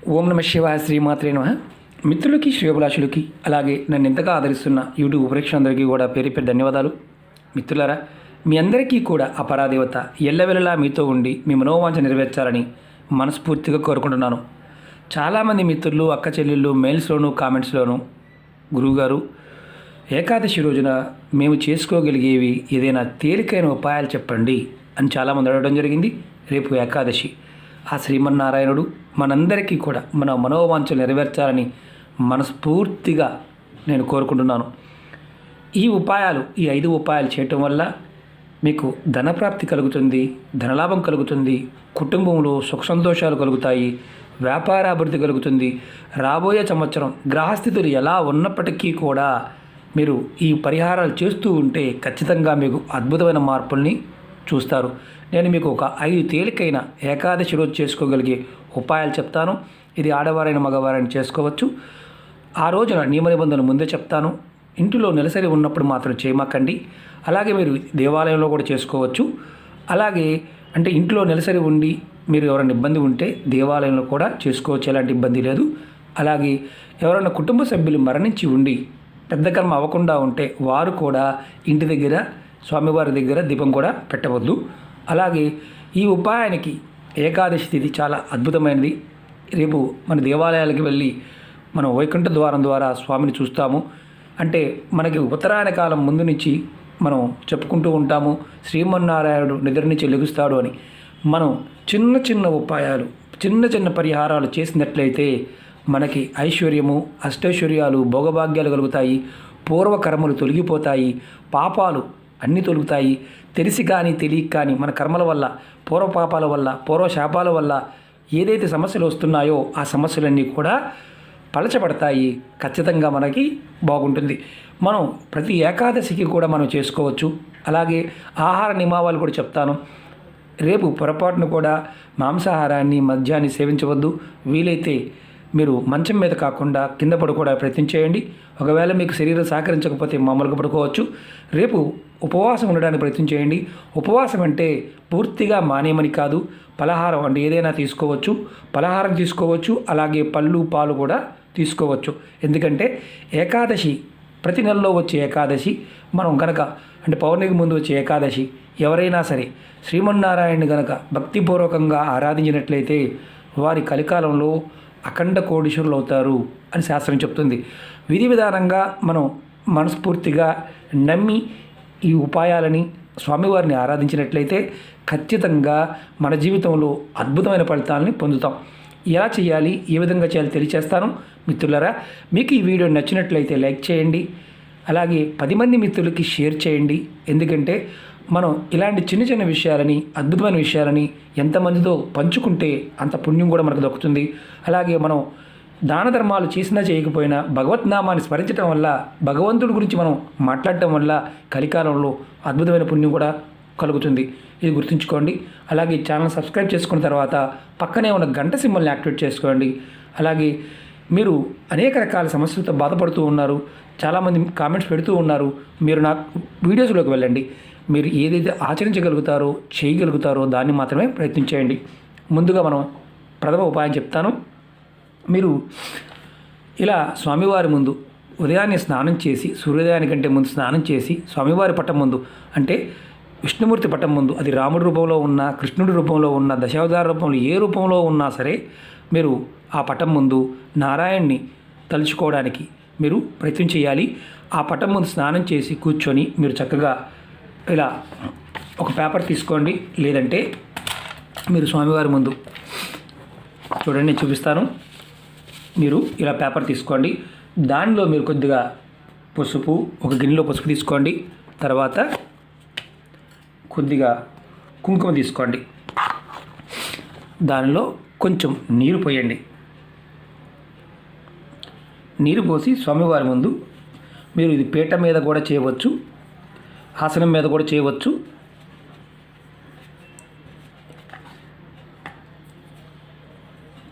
ఓం నమ శివాయ, శ్రీమాత్రే నమః. మిత్రులకి, శ్రేయోభిలాషులకి, అలాగే నన్ను ఎంతగా ఆదరిస్తున్న యూట్యూబ్ ప్రేక్షకులందరికీ కూడా పేరు పేరు ధన్యవాదాలు. మిత్రులారా, మీ అందరికీ కూడా ఆ పరాదేవత ఎల్లవెల్లలా మీతో ఉండి మీ మనోవాంఛ నెరవేర్చాలని మనస్ఫూర్తిగా కోరుకుంటున్నాను. చాలామంది మిత్రులు, అక్క చెల్లెళ్ళు మెయిల్స్లోను, కామెంట్స్లోను, గురువుగారు ఏకాదశి రోజున మేము చేసుకోగలిగేవి ఏదైనా తేలికైన ఉపాయాలు చెప్పండి అని చాలామంది అడగడం జరిగింది. రేపు ఏకాదశి. ఆ శ్రీమన్నారాయణుడు మనందరికీ కూడా మన మనోవాంఛలు నెరవేర్చాలని మనస్ఫూర్తిగా నేను కోరుకుంటున్నాను. ఈ ఉపాయాలు, ఈ 5 ఉపాయాలు చేయటం వల్ల మీకు ధనప్రాప్తి కలుగుతుంది, ధనలాభం కలుగుతుంది, కుటుంబంలో సుఖ సంతోషాలు కలుగుతాయి, వ్యాపార అభివృద్ధి కలుగుతుంది. రాబోయే సంవత్సరం గ్రహస్థితులు ఎలా ఉన్నప్పటికీ కూడా మీరు ఈ పరిహారాలు చేస్తూ ఉంటే ఖచ్చితంగా మీకు అద్భుతమైన మార్పుల్ని చూస్తారు. నేను మీకు ఒక 5 తేలికైన ఏకాదశి రోజు చేసుకోగలిగే ఉపాయాలు చెప్తాను. ఇది ఆడవారైన మగవారైన చేసుకోవచ్చు. ఆ రోజున నియమ నిబంధనలు ముందే చెప్తాను. ఇంటిలో నెలసరి ఉన్నప్పుడు మాత్రం చేయమాకండి. అలాగే మీరు దేవాలయంలో కూడా చేసుకోవచ్చు. అలాగే అంటే ఇంట్లో నెలసరి ఉండి మీరు ఎవరైనా ఇబ్బంది ఉంటే దేవాలయంలో కూడా చేసుకోవచ్చు, ఎలాంటి ఇబ్బంది లేదు. అలాగే ఎవరైనా కుటుంబ సభ్యులు మరణించి ఉండి పెద్ద కర్మ అవ్వకుండా ఉంటే వారు కూడా ఇంటి దగ్గర స్వామివారి దగ్గర దీపం కూడా పెట్టవద్దు. అలాగే ఈ ఉపాయానికి ఏకాదశి తిథి చాలా అద్భుతమైనది. రేపు మన దేవాలయాలకు వెళ్ళి మనం వైకుంఠ ద్వారం ద్వారా స్వామిని చూస్తాము. అంటే మనకి ఉత్తరాయణ కాలం ముందు నుంచి మనం చెప్పుకుంటూ ఉంటాము, శ్రీమన్నారాయణుడు నిద్ర నుంచి లెగుస్తాడు అని. మనం చిన్న చిన్న ఉపాయాలు, చిన్న చిన్న పరిహారాలు చేసినట్లయితే మనకి ఐశ్వర్యము, అష్టైశ్వర్యాలు, భోగభాగ్యాలు కలుగుతాయి, పూర్వకర్మలు తొలగిపోతాయి, పాపాలు అన్నీ తొలుగుతాయి. తెలిసి కానీ తెలియక కానీ మన కర్మల వల్ల, పూర్వపాపాల వల్ల, పూర్వశాపాల వల్ల ఏదైతే సమస్యలు వస్తున్నాయో ఆ సమస్యలన్నీ కూడా పలచబడతాయి. ఖచ్చితంగా మనకి బాగుంటుంది. మనం ప్రతి ఏకాదశికి కూడా మనం చేసుకోవచ్చు. అలాగే ఆహార నియమాలు కూడా చెప్తాను. రేపు పొరపాటును కూడా మాంసాహారాన్ని, మద్యాన్ని సేవించవద్దు. వీలైతే మీరు మంచం మీద కాకుండా కింద పడుకోవడానికి ప్రయత్నం చేయండి. ఒకవేళ మీకు శరీరం సహకరించకపోతే మామూలుగా పడుకోవచ్చు. రేపు ఉపవాసం ఉండడానికి ప్రయత్నం చేయండి. ఉపవాసం అంటే పూర్తిగా మానేయమని కాదు, పలహారం అంటే ఏదైనా తీసుకోవచ్చు, పలహారం తీసుకోవచ్చు. అలాగే పళ్ళు, పాలు కూడా తీసుకోవచ్చు. ఎందుకంటే ఏకాదశి ప్రతి నెలలో వచ్చే ఏకాదశి మనం గనక అంటే పౌర్ణమికి ముందు వచ్చే ఏకాదశి ఎవరైనా సరే శ్రీమన్నారాయణని గనక భక్తిపూర్వకంగా ఆరాధించినట్లయితే వారి కలికాలంలో అఖండ కోటీశ్వరులు అవుతారు అని శాస్త్రం చెప్తుంది. విధి విధానంగా మనం మనస్ఫూర్తిగా నమ్మి ఈ ఉపాయాలని స్వామివారిని ఆరాధించినట్లయితే ఖచ్చితంగా మన జీవితంలో అద్భుతమైన ఫలితాలని పొందుతాం. ఎలా చేయాలి, ఏ విధంగా చేయాలి తెలియచేస్తాను. మిత్రులారా, మీకు ఈ వీడియో నచ్చినట్లయితే లైక్ చేయండి. అలాగే 10 మంది మిత్రులకి షేర్ చేయండి. ఎందుకంటే మనం ఇలాంటి చిన్న చిన్న విషయాలని, అద్భుతమైన విషయాలని ఎంతమందితో పంచుకుంటే అంత పుణ్యం కూడా మనకు దక్కుతుంది. అలాగే మనం దాన ధర్మాలు చేసినా చేయకపోయినా భగవద్నామాన్ని స్మరించడం వల్ల, భగవంతుడి గురించి మనం మాట్లాడటం వల్ల కలికాలంలో అద్భుతమైన పుణ్యం కూడా కలుగుతుంది. ఇది గుర్తుంచుకోండి. అలాగే ఛానల్ సబ్స్క్రైబ్ చేసుకున్న తర్వాత పక్కనే ఉన్న గంట సింబల్ని యాక్టివేట్ చేసుకోండి. అలాగే మీరు అనేక రకాల సమస్యలతో బాధపడుతూ ఉన్నారు, చాలామంది కామెంట్స్ పెడుతూ ఉన్నారు. మీరు నా వీడియోస్లోకి వెళ్ళండి. మీరు ఏదైతే ఆచరించగలుగుతారో, చేయగలుగుతారో దాన్ని మాత్రమే ప్రయత్నించేయండి. ముందుగా మనం ప్రథమ ఉపాయం చెప్తాను. మీరు ఇలా స్వామివారి ముందు ఉదయాన్నే స్నానం చేసి, సూర్యోదయానికంటే ముందు స్నానం చేసి స్వామివారి పట్టం ముందు అంటే విష్ణుమూర్తి పట్టం ముందు, అది రాముడి రూపంలో ఉన్న, కృష్ణుడి రూపంలో ఉన్న, దశావతార రూపంలో ఏ రూపంలో ఉన్నా సరే మీరు ఆ పట్టం ముందు నారాయణ్ణి తలుచుకోవడానికి మీరు ప్రయత్నం చేయాలి. ఆ పట్టం ముందు స్నానం చేసి కూర్చొని మీరు చక్కగా ఇలా ఒక పేపర్ తీసుకోండి. లేదంటే మీరు స్వామివారి ముందు చూడండి, నేను చూపిస్తాను. మీరు ఇలా పేపర్ తీసుకోండి. దానిలో మీరు కొద్దిగా పసుపు, ఒక గిన్నెలో పసుపు తీసుకోండి. తర్వాత కొద్దిగా కుంకుమ తీసుకోండి. దానిలో కొంచెం నీరు పోయండి. నీరు పోసి స్వామివారి ముందు మీరు ఇది పీట మీద కూడా చేయవచ్చు, ఆసనం మీద కూడా చేయవచ్చు.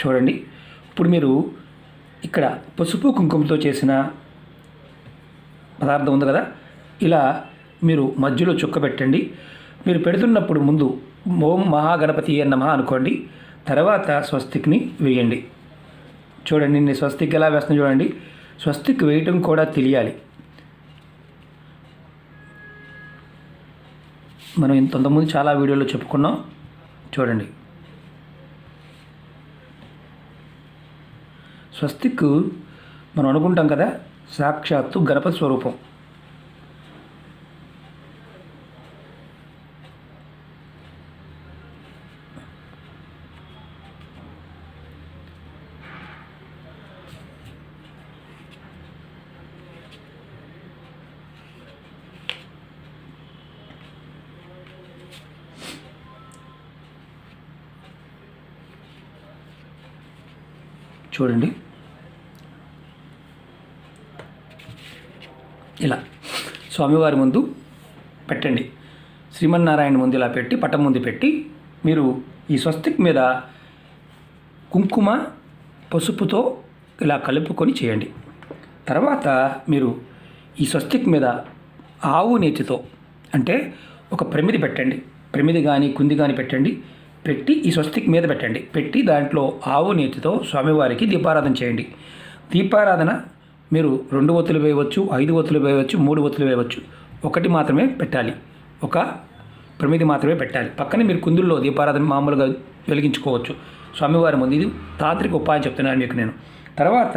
చూడండి, ఇప్పుడు మీరు ఇక్కడ పసుపు కుంకుమతో చేసిన పదార్థం ఉంది కదా, ఇలా మీరు మధ్యలో చుక్క పెట్టండి. మీరు పెడుతున్నప్పుడు ముందు ఓం మహాగణపతి నమః అనుకోండి. తర్వాత స్వస్తిక్ని వేయండి. చూడండి నేను స్వస్తిక్ ఎలా వేస్తున్నాను చూడండి. స్వస్తిక్ వేయటం కూడా తెలియాలి. మనం ఇంతకుముందు చాలా వీడియోలో చెప్పుకున్నాం. చూడండి స్వస్తిక్ మనం అనుకుంటాం కదా సాక్షాత్తు గణపతి స్వరూపం. చూడండి ఇలా స్వామివారి ముందు పెట్టండి. శ్రీమన్నారాయణ ముందు ఇలా పెట్టి పటం ముందు పెట్టి మీరు ఈ స్వస్తిక్ మీద కుంకుమ పసుపుతో ఇలా కలుపుకొని చేయండి. తర్వాత మీరు ఈ స్వస్తిక్ మీద ఆవు నేతితో అంటే ఒక ప్రమిది పెట్టండి. ప్రమిది కానీ కుంది కానీ పెట్టండి. పెట్టి ఈ స్వస్తిక్ మీద పెట్టండి. పెట్టి దాంట్లో ఆవు నేతితో స్వామివారికి దీపారాధన చేయండి. దీపారాధన మీరు 2 ఒత్తులు వేయవచ్చు, 5 ఒత్తులు వేయవచ్చు, 3 ఒత్తులు వేయవచ్చు. ఒకటి మాత్రమే పెట్టాలి, ఒక ప్రమిది మాత్రమే పెట్టాలి. పక్కనే మీరు కుందుల్లో దీపారాధన మామూలుగా వెలిగించుకోవచ్చు స్వామివారి ముందు. ఇది తాంత్రిక ఉపాయం చెప్తున్నాను మీకు నేను. తర్వాత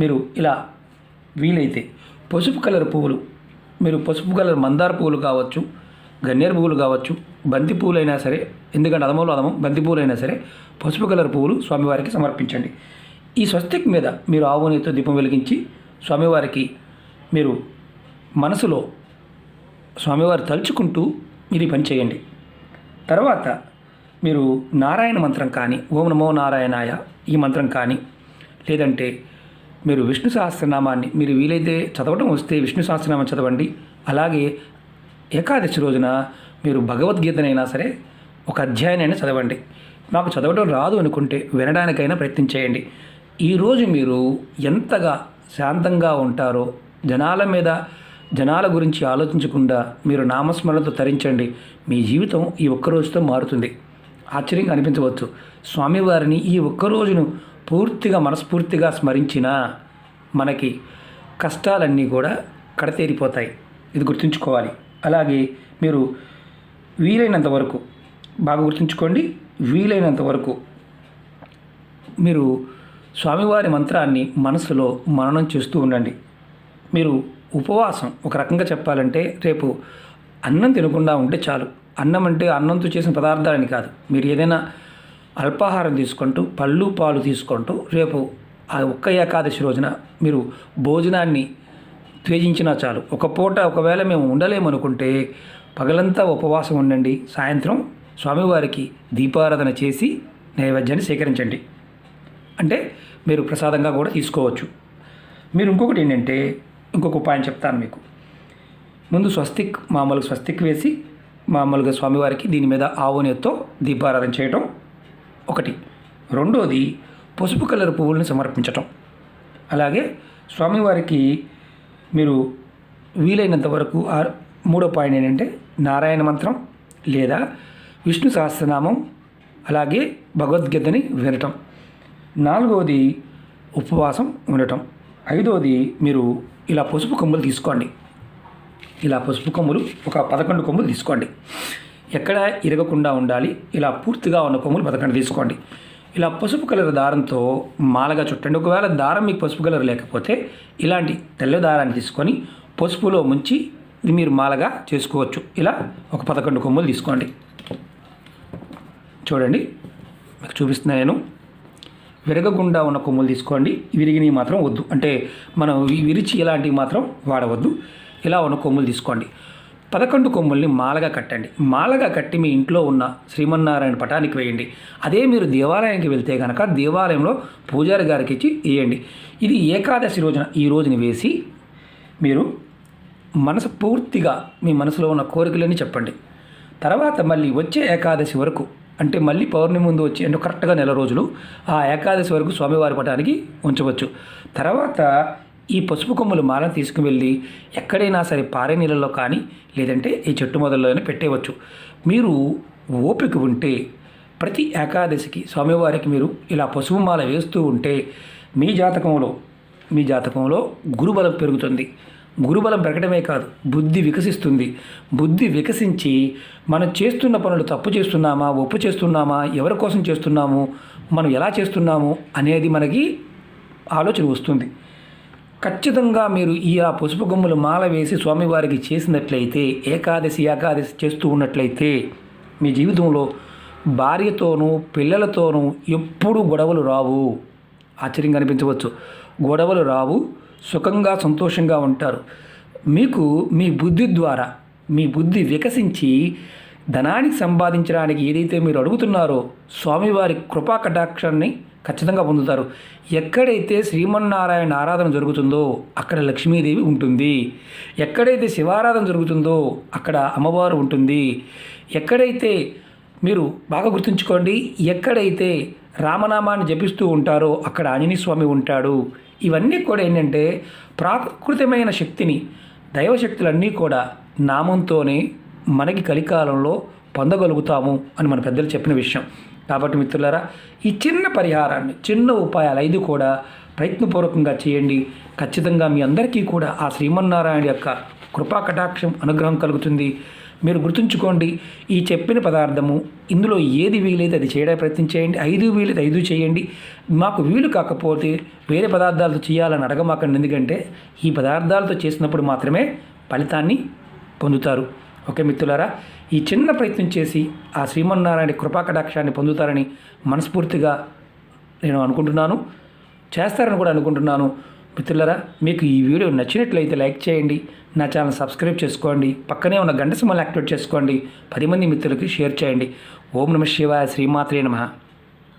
మీరు ఇలా వీలైతే పసుపు కలర్ పువ్వులు, మీరు పసుపు కలర్ మందార పువ్వులు కావచ్చు, గన్నేరు పువ్వులు కావచ్చు, బంతి పువ్వులు అయినా సరే, ఎందుకంటే అదమం బంతి పువ్వులు అయినా సరే పసుపు కలర్ పువ్వులు స్వామివారికి సమర్పించండి. ఈ స్వస్తిక్ మీద మీరు ఆవు నెయ్యితో దీపం వెలిగించి స్వామివారికి మీరు మనసులో స్వామివారు తలుచుకుంటూ మీరు ఈ పని చేయండి. తర్వాత మీరు నారాయణ మంత్రం కానీ, ఓం నమో నారాయణాయ ఈ మంత్రం కానీ, లేదంటే మీరు విష్ణు సహస్రనామాన్ని మీరు వీలైతే చదవడం వస్తే విష్ణు సహస్రనామం చదవండి. అలాగే ఏకాదశి రోజున మీరు భగవద్గీతనైనా సరే ఒక అధ్యాయాన్ని చదవండి. నాకు చదవడం రాదు అనుకుంటే వినడానికైనా ప్రయత్నం చేయండి. ఈరోజు మీరు ఎంతగా శాంతంగా ఉంటారో, జనాల గురించి ఆలోచించకుండా మీరు నామస్మరణతో తరించండి. మీ జీవితం ఈ ఒక్కరోజుతో మారుతుంది. ఆశ్చర్యంగా అనిపించవచ్చు. స్వామివారిని ఈ ఒక్కరోజును పూర్తిగా మనస్ఫూర్తిగా స్మరించినా మనకి కష్టాలన్నీ కూడా కడతేరిపోతాయి. ఇది గుర్తుంచుకోవాలి. అలాగే మీరు వీలైనంత వరకు బాగా గుర్తుంచుకోండి. వీలైనంత వరకు మీరు స్వామివారి మంత్రాన్ని మనసులో మననం చేస్తూ ఉండండి. మీరు ఉపవాసం ఒక రకంగా చెప్పాలంటే రేపు అన్నం తినకుండా ఉంటే చాలు. అన్నం అంటే అన్నంతో చేసిన పదార్థాలని కాదు. మీరు ఏదైనా అల్పాహారం తీసుకుంటూ పళ్ళు పాలు తీసుకుంటూ రేపు ఆ ఒక్క ఏకాదశి రోజున మీరు భోజనాన్ని త్యజించినా చాలు. ఒక పూట ఒకవేళ మేము ఉండలేమనుకుంటే పగలంతా ఉపవాసం ఉండండి. సాయంత్రం స్వామివారికి దీపారాధన చేసి నైవేద్యాన్ని సేకరించండి. అంటే మీరు ప్రసాదంగా కూడా తీసుకోవచ్చు. మీరు ఇంకొకటి ఏంటంటే ఇంకొక ఉపాయం చెప్తాను మీకు. ముందు మామూలుగా స్వస్తిక్ వేసి మామూలుగా స్వామివారికి దీని మీద ఆవు నెయ్యితో దీపారాధన చేయటం ఒకటి. రెండోది పసుపు కలర్ పువ్వులను సమర్పించటం. అలాగే స్వామివారికి మీరు వీలైనంత వరకు మూడో పాయింట్ ఏంటంటే నారాయణ మంత్రం లేదా విష్ణు సహస్రనామం, అలాగే భగవద్గీతని వినటం. నాలుగవది ఉపవాసం ఉండటం. ఐదవది మీరు ఇలా పసుపు కొమ్ములు తీసుకోండి. ఇలా పసుపు కొమ్ములు ఒక 11 కొమ్ములు తీసుకోండి. ఎక్కడ ఇరగకుండా ఉండాలి. ఇలా పూర్తిగా ఉన్న కొమ్ములు 11 తీసుకోండి. ఇలా పసుపు కలర్ దారంతో మాలగా చుట్టండి. ఒకవేళ దారం మీకు పసుపు కలర్ లేకపోతే ఇలాంటి తెల్ల దారాన్ని తీసుకొని పసుపులో ముంచి మీరు మాలగా చేసుకోవచ్చు. ఇలా ఒక 11 కొమ్ములు తీసుకోండి. చూడండి మీకు చూపిస్తున్నాను నేను. విరగకుండా ఉన్న కొమ్ములు తీసుకోండి. విరిగినవి మాత్రం వద్దు, అంటే మనం విరిచి ఇలాంటివి మాత్రం వాడవద్దు. ఇలా ఉన్న కొమ్ములు తీసుకోండి. 11 కొమ్ముల్ని మాలగా కట్టండి. మాలగా కట్టి మీ ఇంట్లో ఉన్న శ్రీమన్నారాయణ పటానికి వేయండి. అదే మీరు దేవాలయానికి వెళ్తే కనుక దేవాలయంలో పూజారి గారికి ఇచ్చి వేయండి. ఇది ఏకాదశి రోజున ఈ రోజుని వేసి మీరు మనసు పూర్తిగా మీ మనసులో ఉన్న కోరికలన్నీ చెప్పండి. తర్వాత మళ్ళీ వచ్చే ఏకాదశి వరకు, అంటే మళ్ళీ పౌర్ణమి ముందు వచ్చి అంటే కరెక్ట్గా నెల రోజులు ఆ ఏకాదశి వరకు స్వామివారి పటానికి ఉంచవచ్చు. తర్వాత ఈ పసుపు కొమ్ములు మాలను తీసుకువెళ్ళి ఎక్కడైనా సరే పారే నీళ్ళలో కానీ లేదంటే ఈ చెట్టు మొదల్లోనే పెట్టేయవచ్చు. మీరు ఓపిక ఉంటే ప్రతి ఏకాదశికి స్వామివారికి మీరు ఇలా పసుపు మాల వేస్తూ ఉంటే మీ జాతకంలో గురుబలం పెరుగుతుంది. గురుబలం పెరగడమే కాదు, బుద్ధి వికసిస్తుంది. బుద్ధి వికసించి మనం చేస్తున్న పనులు తప్పు చేస్తున్నామా, ఒప్పు చేస్తున్నామా, ఎవరి కోసం చేస్తున్నాము, మనం ఎలా చేస్తున్నాము అనేది మనకి ఆలోచన వస్తుంది. ఖచ్చితంగా మీరు ఆ పసుపు కొమ్ములు మాల వేసి స్వామివారికి చేసినట్లయితే, ఏకాదశి చేస్తూ ఉన్నట్లయితే మీ జీవితంలో భార్యతోనూ పిల్లలతోనూ ఎప్పుడూ గొడవలు రావు. ఆశ్చర్యంగా అనిపించవచ్చు, గొడవలు రావు, సుఖంగా సంతోషంగా ఉంటారు. మీకు మీ బుద్ధి ద్వారా మీ బుద్ధి వికసించి ధనానికి సంపాదించడానికి ఏదైతే మీరు అడుగుతున్నారో స్వామివారి కృపా కటాక్షాన్ని ఖచ్చితంగా పొందుతారు. ఎక్కడైతే శ్రీమన్నారాయణ ఆరాధన జరుగుతుందో అక్కడ లక్ష్మీదేవి ఉంటుంది. ఎక్కడైతే శివారాధన జరుగుతుందో అక్కడ అమ్మవారు ఉంటుంది. ఎక్కడైతే మీరు బాగా గుర్తుంచుకోండి, ఎక్కడైతే రామనామాన్ని జపిస్తూ ఉంటారో అక్కడ ఆంజనేయ స్వామి ఉంటాడు. ఇవన్నీ కూడా ఏంటంటే ప్రాకృతమైన శక్తిని, దైవశక్తులన్నీ కూడా నామంతోనే మనకి కలికాలంలో పొందగలుగుతాము అని మన పెద్దలు చెప్పిన విషయం. కాబట్టి మిత్రులారా, ఈ చిన్న పరిహారాన్ని, చిన్న ఉపాయాలు 5 కూడా ప్రయత్నపూర్వకంగా చేయండి. ఖచ్చితంగా మీ అందరికీ కూడా ఆ శ్రీమన్నారాయణ యొక్క కృపా కటాక్షం, అనుగ్రహం కలుగుతుంది. మీరు గుర్తుంచుకోండి, ఈ చెప్పిన పదార్థము ఇందులో ఏది వీలైతే అది చేయడానికి ప్రయత్నం చేయండి. 5 వీలైతే 5 చేయండి. మాకు వీలు కాకపోతే వేరే పదార్థాలతో చేయాలని అడగమాకండి. ఎందుకంటే ఈ పదార్థాలతో చేసినప్పుడు మాత్రమే ఫలితాన్ని పొందుతారు. ఓకే మిత్రులారా, ఈ చిన్న ప్రయత్నం చేసి ఆ శ్రీమన్నారాయణ కృపా కటాక్షాన్ని పొందుతారని మనస్ఫూర్తిగా నేను అనుకుంటున్నాను, చేస్తారని కూడా అనుకుంటున్నాను. మిత్రులారా, మీకు ఈ వీడియో నచ్చినట్లయితే లైక్ చేయండి, నా ఛానల్ సబ్స్క్రైబ్ చేసుకోండి, పక్కనే ఉన్న గంట సింబల్ యాక్టివేట్ చేసుకోండి, 10 మంది మిత్రులకి షేర్ చేయండి. ఓం నమః శివాయ, శ్రీమాత్రే నమః.